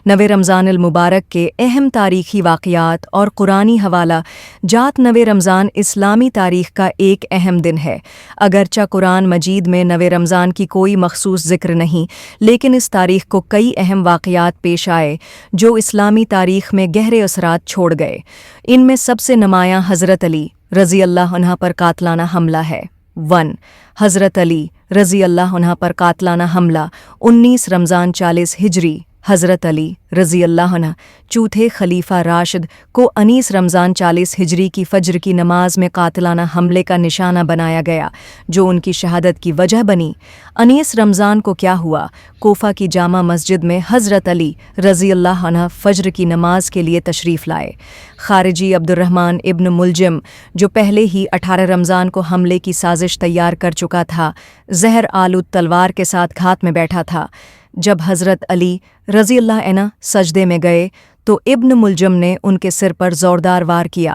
नवे रमज़ान अल मुबारक के अहम तारीख़ी वाक़यात और कुरानी हवाला जात। नवे रमज़ान इस्लामी तारीख़ का एक अहम दिन है। अगरचा कुरान मजीद में नवे रमज़ान की कोई मखसूस ज़िक्र नहीं, लेकिन इस तारीख़ को कई अहम वाक़यात पेश आए जो इस्लामी तारीख़ में गहरे असरात छोड़ गए। इनमें सबसे नुमायाँ हज़रत अली रज़ी अल्लाह अन्हा पर कातलाना हमला है। 1. हज़रत अली रज़ी अल्लाह अन्हा पर कातलाना हमला 19 रमज़ान 40 हिजरी। हज़रत अली रज़ी अल्लाह अन्हा चौथे खलीफा राशिद को 19 रमज़ान 40 हिजरी की फ़ज्र की नमाज में कातलाना हमले का निशाना बनाया गया, जो उनकी शहादत की वजह बनी। 19 रमज़ान को क्या हुआ? कोफा की जामा मस्जिद में हज़रत अली रज़ी अल्लाह अन्हा फ़ज्र की नमाज के लिए तशरीफ़ लाए। खारिजी अब्दुर्रहमान इब्न मुलजिम, जो पहले ही 18 रमज़ान को हमले की साजिश तैयार कर चुका था, जहर आलूद तलवार के साथ घात में बैठा था। जब हज़रत अली रज़ी अल्लाह अन्हा सजदे में गए तो इब्न मुलजम ने उनके सिर पर ज़ोरदार वार किया।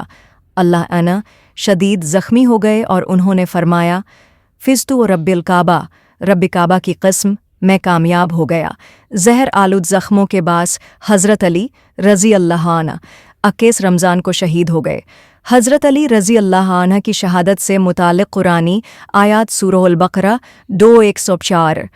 अल्लाह अन्हा शदीद ज़ख्मी हो गए और उन्होंने फरमाया, फ़िज़्तु रब्बिल काबा, रब्बि काबा की कसम, मैं कामयाब हो गया। जहर आलूद ज़ख्मों के बास हज़रत अली रज़ी अल्लाह अन्हा 21 रमज़ान को शहीद हो गए। हज़रत अली रज़ी अल्लाह अन्हा की शहादत से मुतालिक कुरानी आयात सूरह अल बकरा 2:104।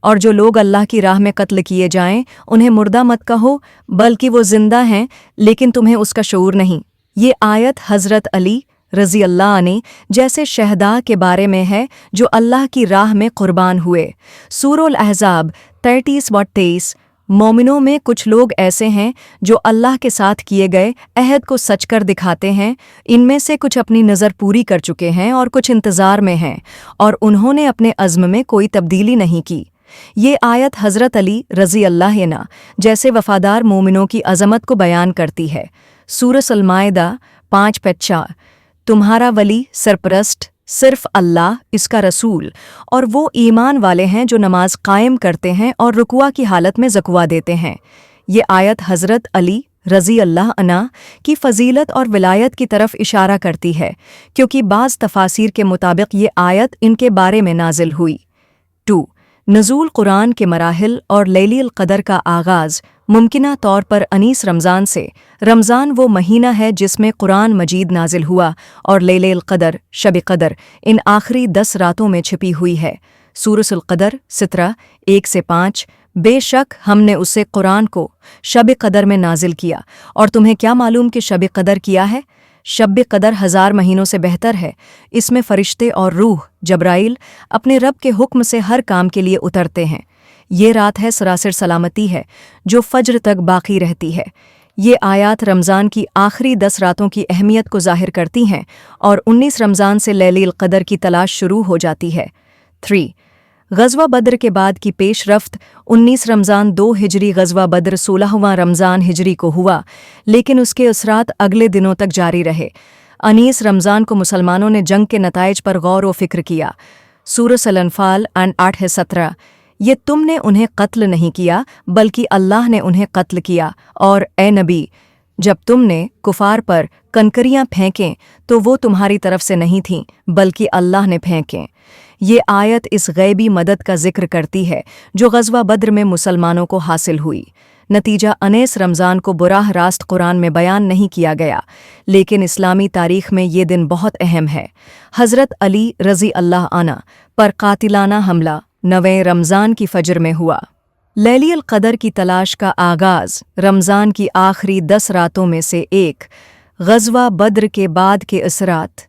और जो लोग अल्लाह की राह में कत्ल किए जाएं, उन्हें मुर्दा मत कहो, बल्कि वो जिंदा हैं, लेकिन तुम्हें उसका शऊर नहीं। ये आयत हज़रत अली रज़ी अल्लाह ने जैसे शहदा के बारे में है जो अल्लाह की राह में कुर्बान हुए। सूरह अल अहज़ाब 30-23। मोमिनों में कुछ लोग ऐसे हैं जो अल्लाह के साथ किए गए अहद को सच कर दिखाते हैं। इनमें से कुछ अपनी नज़र पूरी कर चुके हैं और कुछ इंतज़ार में हैं, और उन्होंने अपने अज़्म में कोई तब्दीली नहीं की। ये आयत हज़रत अली रज़ी अल्लाह अन्हा जैसे वफ़ादार मोमिनों की अज़मत को बयान करती है। सूरह अल माइदा 5:4। तुम्हारा वली सरपरस्त सिर्फ़ अल्लाह, इसका रसूल, और वो ईमान वाले हैं जो नमाज कायम करते हैं और रुकुआ की हालत में ज़कुआ देते हैं। ये आयत हज़रत अली रज़ी अल्लाह अन्हा की फ़जीलत और विलायत की तरफ इशारा करती है, क्योंकि बाज़ तफ़ासीर के मुताबिक ये आयत इनके बारे में नाजिल हुई। 2. नज़ूल कुरान के मराहिल और लैलिल क़दर का आगाज़। मुमकिना तौर पर 19 रमज़ान से। रमज़ान वो महीना है जिसमें कुरान मजीद नाजिल हुआ, और लैलिल क़दर शब क़दर इन आखिरी 10 रातों में छिपी हुई है। सूरह अल क़दर 1:5। बेशक हमने उसे कुरान को शब क़दर में नाजिल किया, और तुम्हें क्या मालूम कि शब क़दर किया है? शब क़दर 1000 महीनों से बेहतर है। इसमें फ़रिश्ते और रूह जब्राइल अपने रब के हुक्म से हर काम के लिए उतरते हैं। ये रात है सरासर सलामती है जो फ़ज्र तक बाकी रहती है। ये आयात रमज़ान की आखिरी 10 रातों की अहमियत को ज़ाहिर करती हैं, और 19 रमज़ान से लैलिल क़दर की तलाश शुरू हो जाती है। 3. ग़ज़वा बद्र के बाद की पेश रफ्त। 19 रमज़ान 2 हिजरी ग़ज़वा बद्र 16वां रमज़ान हिजरी को हुआ, लेकिन उसके असरात अगले दिनों तक जारी रहे। 19 रमज़ान को मुसलमानों ने जंग के नताइज पर गौर व फ़िक्र किया। सूरह अल अनफ़ाल 8:17। ये तुमने उन्हें कत्ल नहीं किया, बल्कि अल्लाह ने उन्हें कत्ल किया, और ए नबी, जब तुमने कुफ़ार पर कंकरियाँ फेंकें तो वो तुम्हारी तरफ से नहीं थीं, बल्कि अल्लाह ने फेंकें। ये आयत इस गैबी मदद का जिक्र करती है जो ग़ज़वा बद्र में मुसलमानों को हासिल हुई। नतीजा 19 रमज़ान को बुराह रास्त कुरान में बयान नहीं किया गया, लेकिन इस्लामी तारीख़ में ये दिन बहुत अहम है। हज़रत अली रज़ी अल्लाह अन्हा पर कातिलाना हमला 9वें रमज़ान की फ़ज्र में हुआ। लैलिल क़दर की तलाश का आगाज़। रमज़ान की आखिरी 10 रातों में से एक। ग़ज़वा बद्र के बाद के असरात।